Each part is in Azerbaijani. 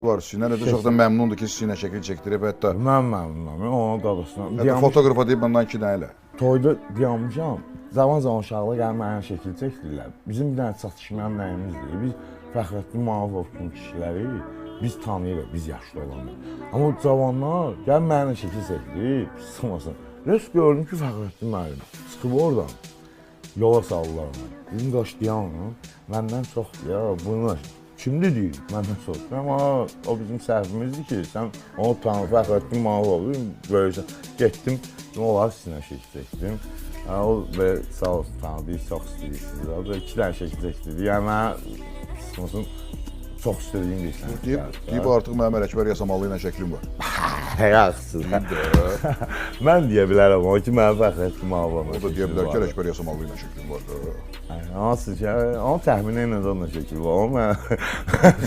var. Sizinlə də çox da məmnundur ki, sizinlə şəkil çəkdirib. Hətta Mən məmnunam, onun dadısına. hətta fotoqrafa deyib bundan 2 dənə elə. Toyda dayanmışam. Zaman uşaqlar gəlib mənə şəkil çəkdirirlər. Bizim bir dənə çatışmayan nəyimizdir? Biz Fəxrəddin Malıqovun kişiləri biz tanıyırıq, biz yaşlı olanlar. Amma o cavanlar gəlib mənə şəkil çəkdirir, sıxmasın. Rəs gördüm ki, Fəxrəddin müəllim çıxıb oradan yola saldılar onu. Dedim, qaçdayanım, məndən çoxdur ya, bunlar. Kimdir deyir, məndən çoxdur. Amma o bizim səhvimizdir ki, sən onu tanı, Fəxrəddin Malıqovu böyüsən. Getdim, olar sizinlə şəkil çəkdim. O və sağ olsun tanıdı, çox istəyirsiniz. O da 2 dənə şəkil çəkdirdi. Yəni mənə sıxmasın, çox istədiyim deyirsən. Deyib artıq mənim Ələkbər Yasamalı ilə şəklim var. Həyaqsız. Mən deyə bilərəm o ki, mənim Fəxrəddin Malıqovu. O da deyə bilər ki, Ələkbər Yasamalı ilə şəklim var da. Nasıl ki, onun təxminən nə zaman şəkil var, amma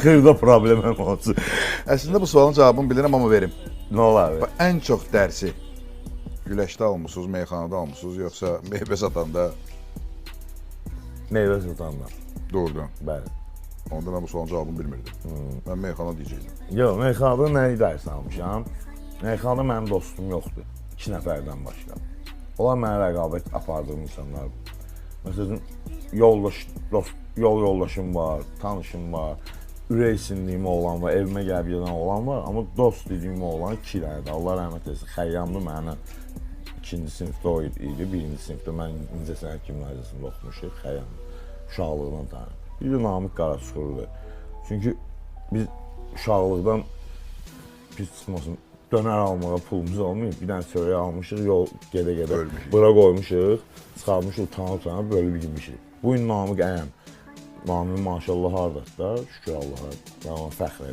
xırda problemim olsun. Əslində bu sualın cavabını bilirəm, amma verim. Nə olar? Ən çox dərsi güləşdə almısınız, meyxanada almısınız, yoxsa meyvə satanda? Meyvə satanda. Doğrudan. Bəli. Onda mən bu sualın cavabını bilmirdim. Mən meyxana deyəcəkdim. Yox, meyxanada nəyi dərs almışam? Meyxanada mənim dostum yoxdur. 2 nəfərdən başqa. Onlar mənə rəqabət apardığım insanlar. Məsələn, yol yoldaşım var, tanışım var, ürəksinliyim olan var, evimə gəlib gedən olan var. Amma dost dediyim olan 2 dənədir. Allah rəhmət etsin. Xəyyamlı mənə 2-ci sinifdə o idi, 1-ci sinifdə mən incə sənət gimnaziyasında oxumuşuq. Xəyyamlı. Uşaqlığından tanıyım. Bir də Namiq Qarasuxurdur. Çünki biz uşaqlıqdan pis çıxmasın, dönər almağa pulumuz olmayıb. Bir dənə çörək almışıq, yol gedə-gedə bura qoymuşuq, çıxarmışıq, utanıb bölüb yemişik. Bu gün Namiq əyəm. Namiq maşallah hardadır da, şükür Allaha, mən ona fəxr